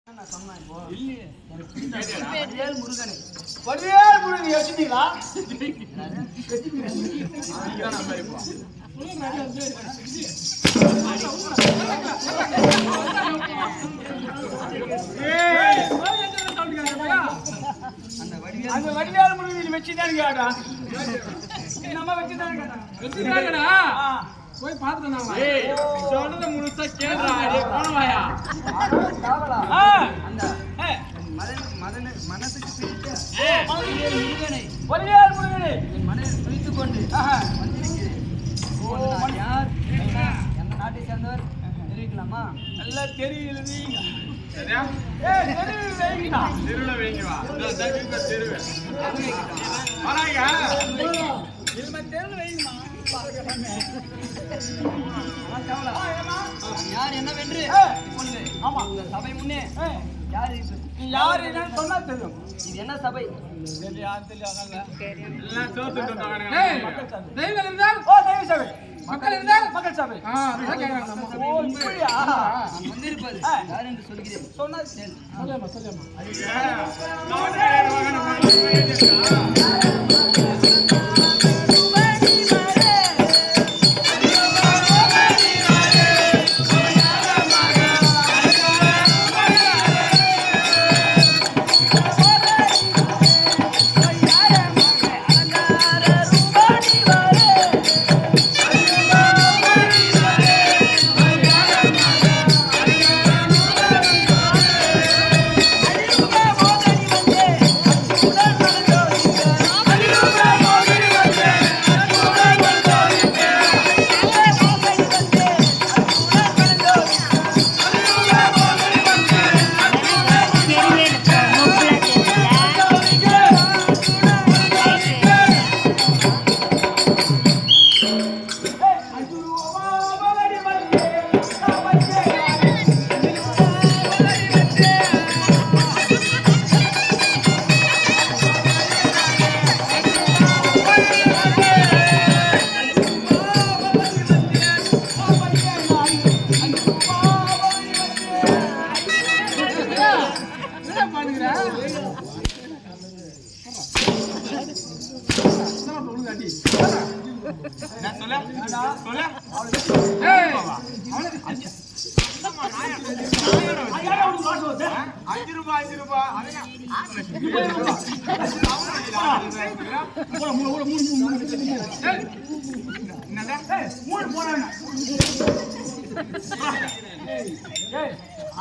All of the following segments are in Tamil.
வடிவேல் முருகனை யோசிச்சீங்களா? அந்த வடிவேல் முருகனை வச்சுதான் கேட்டா நம்ம வச்சுதான் கேட்டா போய் பாத்துட்டு சொல்றத முழுசா கேட்றா போனவாயா அந்த மனசுக்கு வடிவேல் முருகனை என் மனதை துணித்துக் கொண்டு வந்திருக்கிறேன். யார் எந்த நாட்டை சேர்ந்தவர் தெரிவிக்கலாமா? நல்லா தெரியல. யார் என்னவென்று ஆமா இந்த சபை முன்னே யார் யார் என்னன்னு சொன்னா தெரியும். இது என்ன சபை? தெய்வம் இருந்தால் தெய்வ சபை, மக்கள் இருந்தால் மக்கள் சபை. வந்திருப்பது யார் என்று சொல்கிறேன். சொன்னால்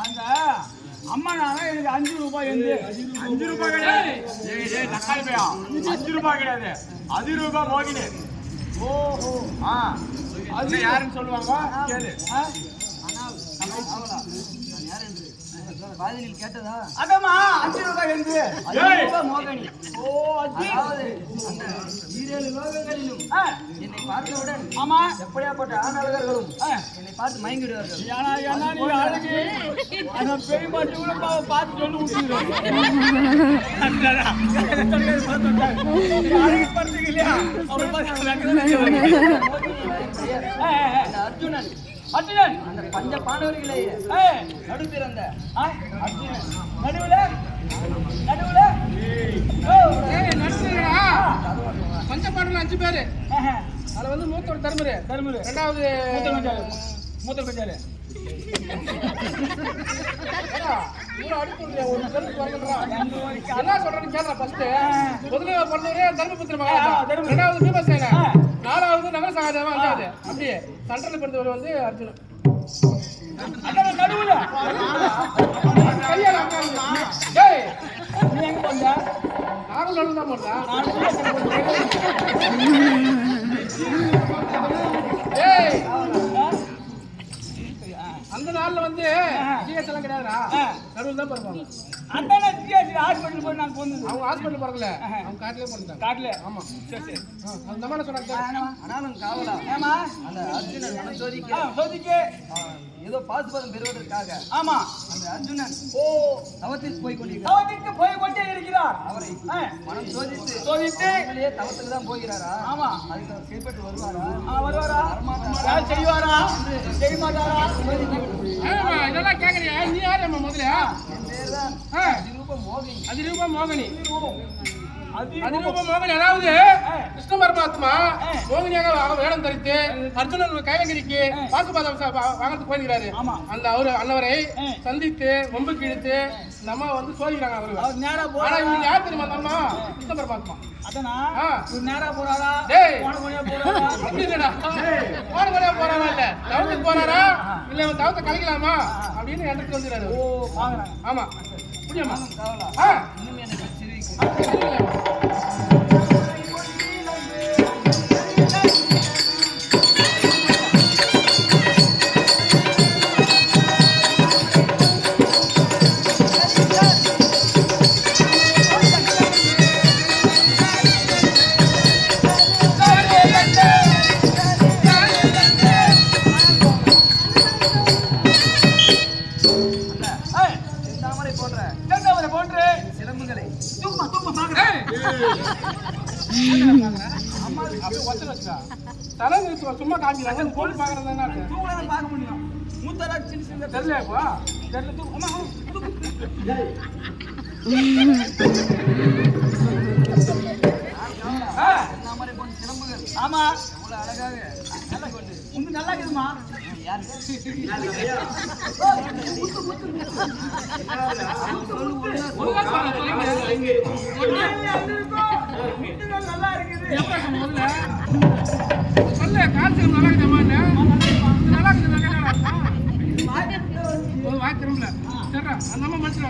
அந்த அம்மா நானா எனக்கு 5 ரூபாய் என்று 5 ரூபாய் கிடையாது. தக்காளி பையா 5 ரூபாய் கிடையாது, 10 ரூபாய் மோகினி. ஓஹோ அது யாருன்னு சொல்லுவாங்க கேளு. பாதினில் கேட்டதா? அதம்மா 5 ரூபாய் என்று 5 ரூபாய் மோகினி. ஓ அதாவது அந்த 7 லோகங்களிலும் என்னை பார்த்தவுடன் ஆமா எப்படியாப்பட்ட ஆணழகர்களும் என்னை பார்த்து மயங்கிடுவார்கள். ஏனா நீ அழகு அந்த பெரிய பாட்டி கூட பார்த்து சொல்லி விட்டுறோம். அழகு பார்த்தீங்க இல்லையா? அவர் அர்ஜுனன் அந்த பஞ்ச பாண்டவர்களே நடு பிறந்த அர்ஜுனன் நடுவுல பஞ்ச பாண்டவர்கள் 5 பேரு. அதுல வந்து மூத்தவர் தர்மரு, ரெண்டாவது மூத்தவர் பஞ்சாரு என்ன சொல்றேன்னு கேட்கலாம். ஃபர்ஸ்ட் முதல்ல பிறந்தவரே தர்மபுத்திர மகன், ரெண்டாவது பீமசேன, 4வது நகர சகாதேவன், 5வது அப்படியே சென்ட்ரல் பிறந்தவர் வந்து அர்ஜுனன். நடுவுல நீ எங்க போங்க? நானும் நடுவு தான் போட்டேன். அந்த நாள்ல வந்து ஜிஎஸ் எல்லாம் கிடையாதுடா, நடுவில் தான் பிறப்பாங்க. அந்த ஹாஸ்பிட்டல் போய் நான் போனது. அவங்க ஹாஸ்பிட்டல் பிறக்கல, அவங்க காட்டிலே பிறந்தாங்க. காட்டிலே? ஆமா. சரி அந்த மாதிரி சொன்னாங்க. ஆனாலும் காவலா ஏமா அந்த அர்ஜுனன் மன சோதிக்க ஏதோ பாசுபதம் பெறுவதற்காக ஆமா அந்த அர்ஜுனன் தவத்திற்கு போய் கொண்டே இருக்கிறார். அவரை மனம் சோதித்து தவத்துக்கு தான் போகிறாரா? ஆமா. அதுக்கு அவர் கைப்பற்றி வருவாரா? வருவாரா? செய்வாரா? செய்ய மாட்டாரா? இதெல்லாம் கேக்குறியா? நீ யாரு அம்மா முதல்ல? என் பேர் தான் அதிரூப மோகினி. அதாவது கிருஷ்ண பரமாத்மா மோகினியாக வேடம் தரித்து அர்ஜுனன் கைலகிரிக்கு பாசுபாதம் வாங்கறதுக்கு போயிருக்கிறாரு. அந்த அன்னவரை சந்தித்து ஒம்புக்கு இழுத்து நம்ம வந்து சோதிக்கிறாங்க. அவரு யார் தெரியுமா? நம்ம கிருஷ்ண பரமாத்மா. நேரா போறாரா? போறாரா இல்ல தவத்துக்கு போறாரா இல்ல தவத்தை கலைக்கலாமா அப்படின்னு எனக்கு வந்துடுறாரு. ஆமா புரியுமா? இன்னும் எனக்கு சிலம்புகளை சும்மா காமிக்கிறாங்க. போட்டு பாக்குறதா பார்க்க முடியும். மூத்தரா சின்ன சின்ன தெரியலையாப்பா? சிலம்புகள். ஆமா அவ்வளவு அழகாக நல்லா கொண்டு உங்க நல்லா இருக்குமா? நல்லா இருக்குது. சொல்ல காசு நல்லா இருக்குமா? நல்லா இருக்குது. வாய் திரும்பல. சரிடா அந்த அம்மா மனுஷன்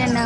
என்ன